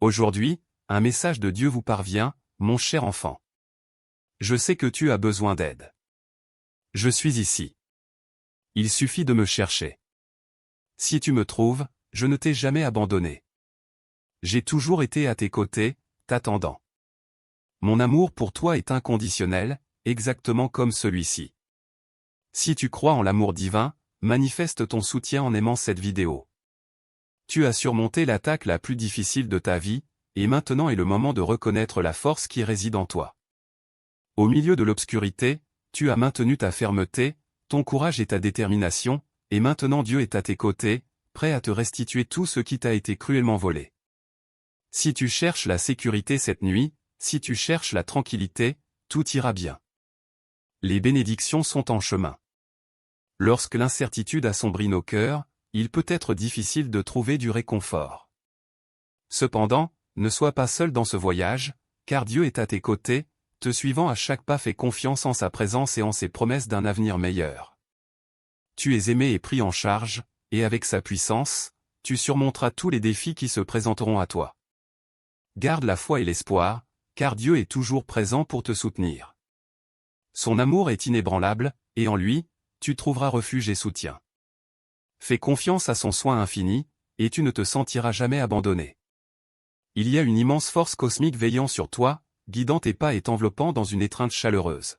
Aujourd'hui, un message de Dieu vous parvient, mon cher enfant. Je sais que tu as besoin d'aide. Je suis ici. Il suffit de me chercher. Si tu me trouves, je ne t'ai jamais abandonné. J'ai toujours été à tes côtés, t'attendant. Mon amour pour toi est inconditionnel, exactement comme celui-ci. Si tu crois en l'amour divin, manifeste ton soutien en aimant cette vidéo. Tu as surmonté l'attaque la plus difficile de ta vie, et maintenant est le moment de reconnaître la force qui réside en toi. Au milieu de l'obscurité, tu as maintenu ta fermeté, ton courage et ta détermination, et maintenant Dieu est à tes côtés, prêt à te restituer tout ce qui t'a été cruellement volé. Si tu cherches la sécurité cette nuit, si tu cherches la tranquillité, tout ira bien. Les bénédictions sont en chemin. Lorsque l'incertitude assombrit nos cœurs, il peut être difficile de trouver du réconfort. Cependant, ne sois pas seul dans ce voyage, car Dieu est à tes côtés, te suivant à chaque pas. Fais confiance en sa présence et en ses promesses d'un avenir meilleur. Tu es aimé et pris en charge, et avec sa puissance, tu surmonteras tous les défis qui se présenteront à toi. Garde la foi et l'espoir, car Dieu est toujours présent pour te soutenir. Son amour est inébranlable, et en lui, tu trouveras refuge et soutien. Fais confiance à son soin infini, et tu ne te sentiras jamais abandonné. Il y a une immense force cosmique veillant sur toi, guidant tes pas et t'enveloppant dans une étreinte chaleureuse.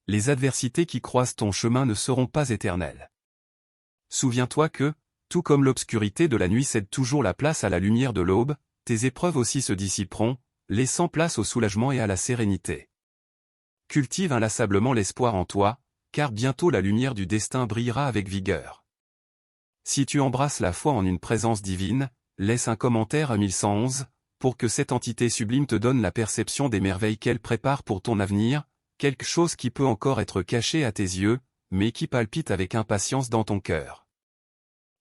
Les adversités qui croisent ton chemin ne seront pas éternelles. Souviens-toi que, tout comme l'obscurité de la nuit cède toujours la place à la lumière de l'aube, tes épreuves aussi se dissiperont, laissant place au soulagement et à la sérénité. Cultive inlassablement l'espoir en toi, car bientôt la lumière du destin brillera avec vigueur. Si tu embrasses la foi en une présence divine, laisse un commentaire à 1111, pour que cette entité sublime te donne la perception des merveilles qu'elle prépare pour ton avenir, quelque chose qui peut encore être caché à tes yeux, mais qui palpite avec impatience dans ton cœur.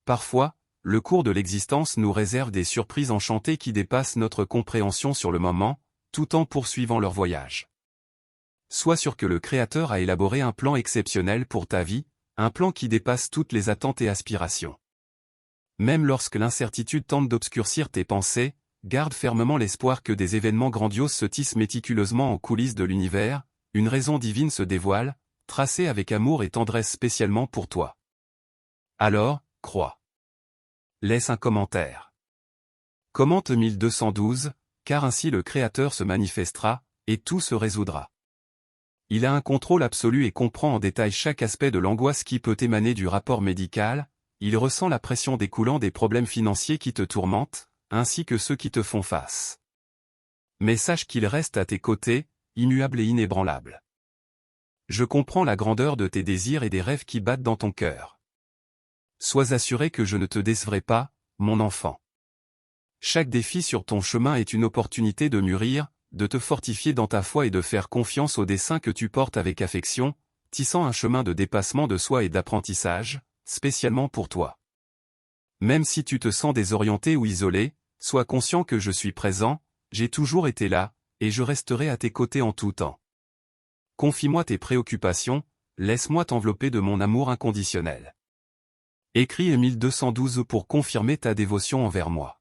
Parfois, le cours de l'existence nous réserve des surprises enchantées qui dépassent notre compréhension sur le moment, tout en poursuivant leur voyage. Sois sûr que le Créateur a élaboré un plan exceptionnel pour ta vie, un plan qui dépasse toutes les attentes et aspirations. Même lorsque l'incertitude tente d'obscurcir tes pensées, garde fermement l'espoir que des événements grandioses se tissent méticuleusement en coulisses de l'univers, une raison divine se dévoile, tracée avec amour et tendresse spécialement pour toi. Alors, crois. Laisse un commentaire. Commente 1212, car ainsi le Créateur se manifestera, et tout se résoudra. Il a un contrôle absolu et comprend en détail chaque aspect de l'angoisse qui peut émaner du rapport médical, il ressent la pression découlant des problèmes financiers qui te tourmentent, ainsi que ceux qui te font face. Mais sache qu'il reste à tes côtés, immuable et inébranlable. Je comprends la grandeur de tes désirs et des rêves qui battent dans ton cœur. Sois assuré que je ne te décevrai pas, mon enfant. Chaque défi sur ton chemin est une opportunité de mûrir, de te fortifier dans ta foi et de faire confiance au dessein que tu portes avec affection, tissant un chemin de dépassement de soi et d'apprentissage, spécialement pour toi. Même si tu te sens désorienté ou isolé, sois conscient que je suis présent, j'ai toujours été là, et je resterai à tes côtés en tout temps. Confie-moi tes préoccupations, laisse-moi t'envelopper de mon amour inconditionnel. Écris 1212 pour confirmer ta dévotion envers moi.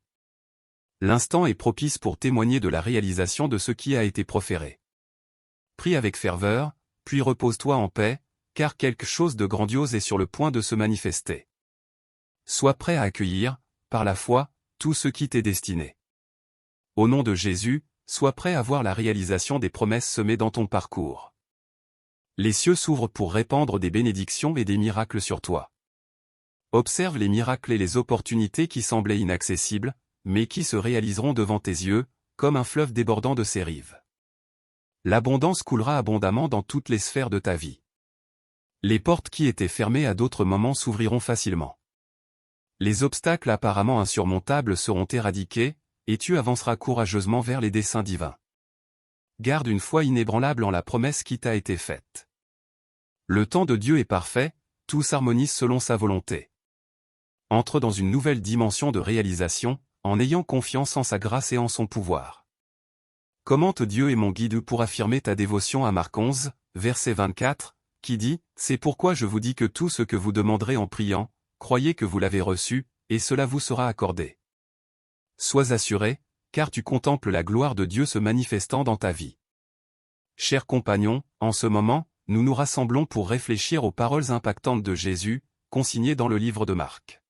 L'instant est propice pour témoigner de la réalisation de ce qui a été proféré. Prie avec ferveur, puis repose-toi en paix, car quelque chose de grandiose est sur le point de se manifester. Sois prêt à accueillir, par la foi, tout ce qui t'est destiné. Au nom de Jésus, sois prêt à voir la réalisation des promesses semées dans ton parcours. Les cieux s'ouvrent pour répandre des bénédictions et des miracles sur toi. Observe les miracles et les opportunités qui semblaient inaccessibles, mais qui se réaliseront devant tes yeux, comme un fleuve débordant de ses rives. L'abondance coulera abondamment dans toutes les sphères de ta vie. Les portes qui étaient fermées à d'autres moments s'ouvriront facilement. Les obstacles apparemment insurmontables seront éradiqués, et tu avanceras courageusement vers les desseins divins. Garde une foi inébranlable en la promesse qui t'a été faite. Le temps de Dieu est parfait, tout s'harmonise selon sa volonté. Entre dans une nouvelle dimension de réalisation, en ayant confiance en sa grâce et en son pouvoir. Commente Dieu est mon guide pour affirmer ta dévotion à Marc 11, verset 24, qui dit « C'est pourquoi je vous dis que tout ce que vous demanderez en priant, croyez que vous l'avez reçu, et cela vous sera accordé. » Sois assuré, car tu contemples la gloire de Dieu se manifestant dans ta vie. Chers compagnons, en ce moment, nous nous rassemblons pour réfléchir aux paroles impactantes de Jésus, consignées dans le livre de Marc.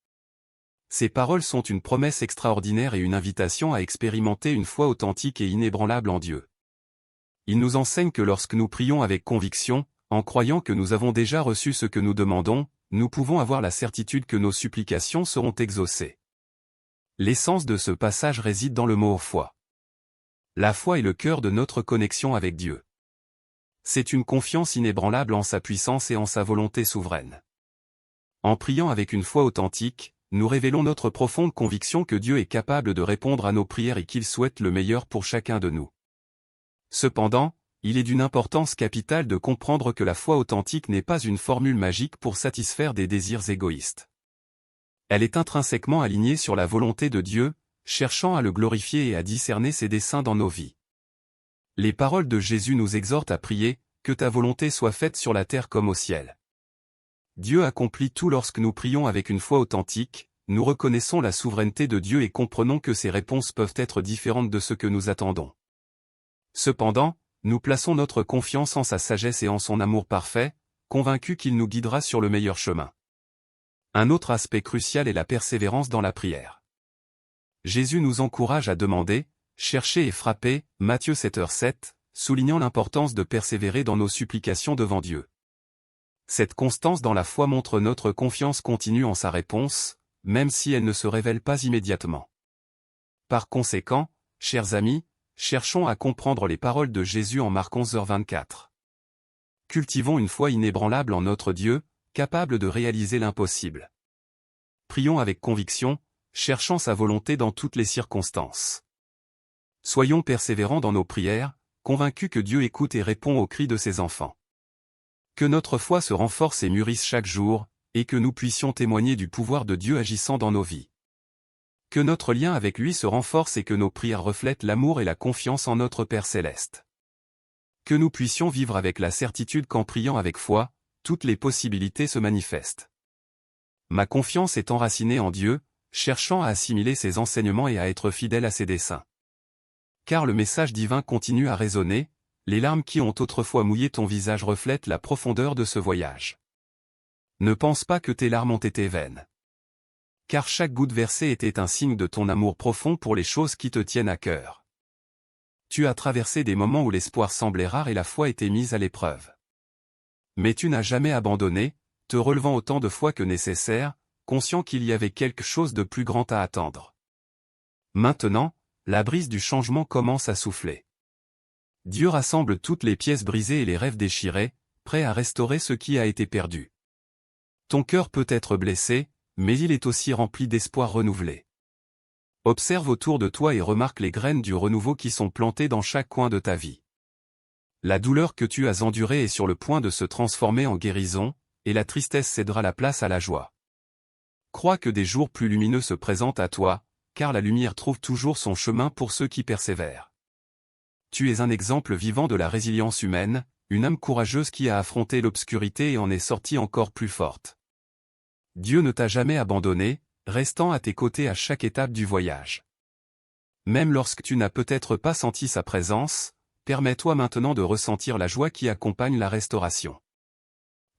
Ces paroles sont une promesse extraordinaire et une invitation à expérimenter une foi authentique et inébranlable en Dieu. Il nous enseigne que lorsque nous prions avec conviction, en croyant que nous avons déjà reçu ce que nous demandons, nous pouvons avoir la certitude que nos supplications seront exaucées. L'essence de ce passage réside dans le mot foi. La foi est le cœur de notre connexion avec Dieu. C'est une confiance inébranlable en sa puissance et en sa volonté souveraine. En priant avec une foi authentique, nous révélons notre profonde conviction que Dieu est capable de répondre à nos prières et qu'il souhaite le meilleur pour chacun de nous. Cependant, il est d'une importance capitale de comprendre que la foi authentique n'est pas une formule magique pour satisfaire des désirs égoïstes. Elle est intrinsèquement alignée sur la volonté de Dieu, cherchant à le glorifier et à discerner ses desseins dans nos vies. Les paroles de Jésus nous exhortent à prier, que ta volonté soit faite sur la terre comme au ciel. Dieu accomplit tout lorsque nous prions avec une foi authentique, nous reconnaissons la souveraineté de Dieu et comprenons que ses réponses peuvent être différentes de ce que nous attendons. Cependant, nous plaçons notre confiance en sa sagesse et en son amour parfait, convaincus qu'il nous guidera sur le meilleur chemin. Un autre aspect crucial est la persévérance dans la prière. Jésus nous encourage à demander, chercher et frapper, Matthieu 7h7, soulignant l'importance de persévérer dans nos supplications devant Dieu. Cette constance dans la foi montre notre confiance continue en sa réponse, même si elle ne se révèle pas immédiatement. Par conséquent, chers amis, cherchons à comprendre les paroles de Jésus en Marc 11h24. Cultivons une foi inébranlable en notre Dieu, capable de réaliser l'impossible. Prions avec conviction, cherchant sa volonté dans toutes les circonstances. Soyons persévérants dans nos prières, convaincus que Dieu écoute et répond aux cris de ses enfants. Que notre foi se renforce et mûrisse chaque jour, et que nous puissions témoigner du pouvoir de Dieu agissant dans nos vies. Que notre lien avec lui se renforce et que nos prières reflètent l'amour et la confiance en notre Père céleste. Que nous puissions vivre avec la certitude qu'en priant avec foi, toutes les possibilités se manifestent. Ma confiance est enracinée en Dieu, cherchant à assimiler ses enseignements et à être fidèle à ses desseins. Car le message divin continue à résonner, les larmes qui ont autrefois mouillé ton visage reflètent la profondeur de ce voyage. Ne pense pas que tes larmes ont été vaines. Car chaque goutte versée était un signe de ton amour profond pour les choses qui te tiennent à cœur. Tu as traversé des moments où l'espoir semblait rare et la foi était mise à l'épreuve. Mais tu n'as jamais abandonné, te relevant autant de fois que nécessaire, conscient qu'il y avait quelque chose de plus grand à attendre. Maintenant, la brise du changement commence à souffler. Dieu rassemble toutes les pièces brisées et les rêves déchirés, prêt à restaurer ce qui a été perdu. Ton cœur peut être blessé, mais il est aussi rempli d'espoir renouvelé. Observe autour de toi et remarque les graines du renouveau qui sont plantées dans chaque coin de ta vie. La douleur que tu as endurée est sur le point de se transformer en guérison, et la tristesse cédera la place à la joie. Crois que des jours plus lumineux se présentent à toi, car la lumière trouve toujours son chemin pour ceux qui persévèrent. Tu es un exemple vivant de la résilience humaine, une âme courageuse qui a affronté l'obscurité et en est sortie encore plus forte. Dieu ne t'a jamais abandonné, restant à tes côtés à chaque étape du voyage. Même lorsque tu n'as peut-être pas senti sa présence, permets-toi maintenant de ressentir la joie qui accompagne la restauration.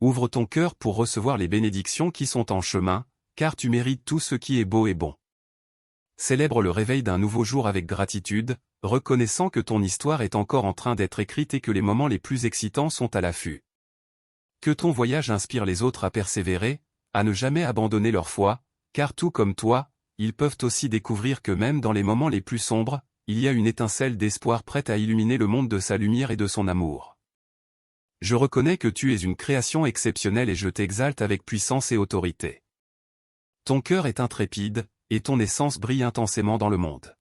Ouvre ton cœur pour recevoir les bénédictions qui sont en chemin, car tu mérites tout ce qui est beau et bon. Célèbre le réveil d'un nouveau jour avec gratitude, reconnaissant que ton histoire est encore en train d'être écrite et que les moments les plus excitants sont à l'affût. Que ton voyage inspire les autres à persévérer, à ne jamais abandonner leur foi, car tout comme toi, ils peuvent aussi découvrir que même dans les moments les plus sombres, il y a une étincelle d'espoir prête à illuminer le monde de sa lumière et de son amour. Je reconnais que tu es une création exceptionnelle et je t'exalte avec puissance et autorité. Ton cœur est intrépide, et ton essence brille intensément dans le monde.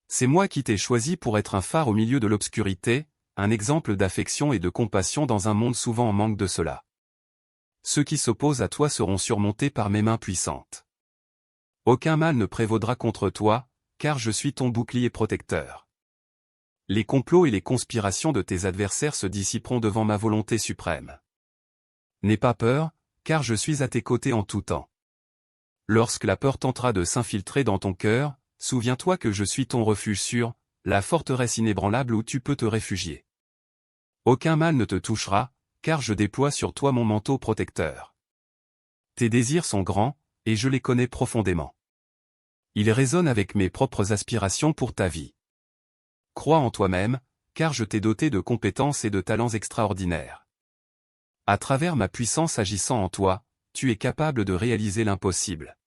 C'est moi qui t'ai choisi pour être un phare au milieu de l'obscurité, un exemple d'affection et de compassion dans un monde souvent en manque de cela. Ceux qui s'opposent à toi seront surmontés par mes mains puissantes. Aucun mal ne prévaudra contre toi, car je suis ton bouclier protecteur. Les complots et les conspirations de tes adversaires se dissiperont devant ma volonté suprême. N'aie pas peur, car je suis à tes côtés en tout temps. Lorsque la peur tentera de s'infiltrer dans ton cœur, souviens-toi que je suis ton refuge sûr, la forteresse inébranlable où tu peux te réfugier. Aucun mal ne te touchera, car je déploie sur toi mon manteau protecteur. Tes désirs sont grands, et je les connais profondément. Ils résonnent avec mes propres aspirations pour ta vie. Crois en toi-même, car je t'ai doté de compétences et de talents extraordinaires. À travers ma puissance agissant en toi, tu es capable de réaliser l'impossible.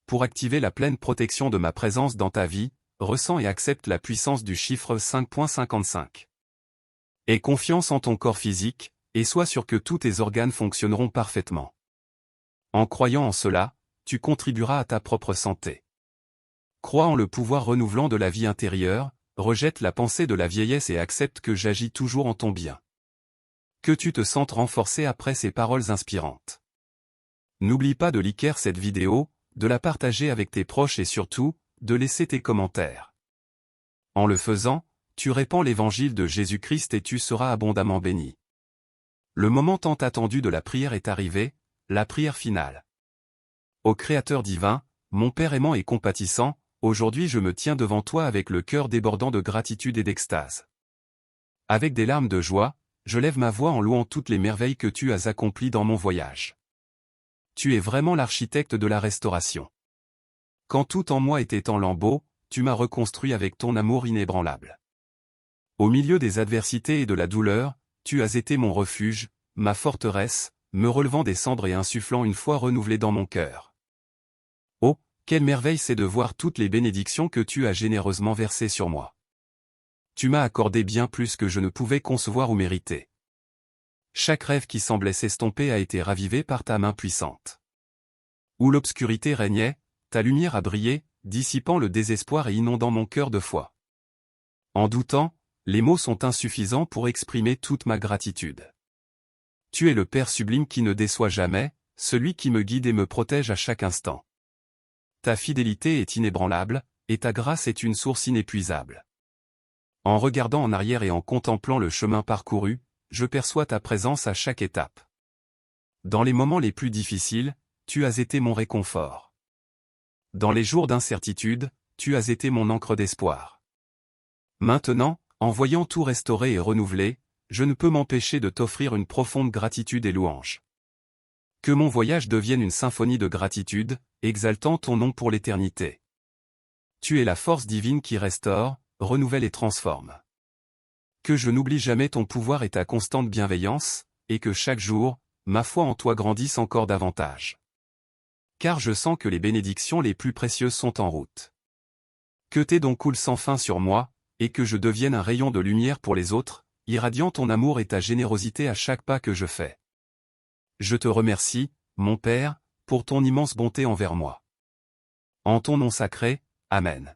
Pour activer la pleine protection de ma présence dans ta vie, ressens et accepte la puissance du chiffre 5.55. Aie confiance en ton corps physique, et sois sûr que tous tes organes fonctionneront parfaitement. En croyant en cela, tu contribueras à ta propre santé. Crois en le pouvoir renouvelant de la vie intérieure, rejette la pensée de la vieillesse et accepte que j'agis toujours en ton bien. Que tu te sentes renforcé après ces paroles inspirantes. N'oublie pas de liker cette vidéo, de la partager avec tes proches et surtout, de laisser tes commentaires. En le faisant, tu répands l'évangile de Jésus-Christ et tu seras abondamment béni. Le moment tant attendu de la prière est arrivé, la prière finale. Ô Créateur divin, mon Père aimant et compatissant, aujourd'hui je me tiens devant toi avec le cœur débordant de gratitude et d'extase. Avec des larmes de joie, je lève ma voix en louant toutes les merveilles que tu as accomplies dans mon voyage. Tu es vraiment l'architecte de la restauration. Quand tout en moi était en lambeaux, tu m'as reconstruit avec ton amour inébranlable. Au milieu des adversités et de la douleur, tu as été mon refuge, ma forteresse, me relevant des cendres et insufflant une foi renouvelée dans mon cœur. Oh, quelle merveille c'est de voir toutes les bénédictions que tu as généreusement versées sur moi. Tu m'as accordé bien plus que je ne pouvais concevoir ou mériter. Chaque rêve qui semblait s'estomper a été ravivé par ta main puissante. Où l'obscurité régnait, ta lumière a brillé, dissipant le désespoir et inondant mon cœur de foi. En doutant, les mots sont insuffisants pour exprimer toute ma gratitude. Tu es le Père sublime qui ne déçoit jamais, celui qui me guide et me protège à chaque instant. Ta fidélité est inébranlable, et ta grâce est une source inépuisable. En regardant en arrière et en contemplant le chemin parcouru, je perçois ta présence à chaque étape. Dans les moments les plus difficiles, tu as été mon réconfort. Dans les jours d'incertitude, tu as été mon encre d'espoir. Maintenant, en voyant tout restauré et renouvelé, je ne peux m'empêcher de t'offrir une profonde gratitude et louange. Que mon voyage devienne une symphonie de gratitude, exaltant ton nom pour l'éternité. Tu es la force divine qui restaure, renouvelle et transforme. Que je n'oublie jamais ton pouvoir et ta constante bienveillance, et que chaque jour, ma foi en toi grandisse encore davantage. Car je sens que les bénédictions les plus précieuses sont en route. Que tes dons coulent sans fin sur moi, et que je devienne un rayon de lumière pour les autres, irradiant ton amour et ta générosité à chaque pas que je fais. Je te remercie, mon Père, pour ton immense bonté envers moi. En ton nom sacré, Amen.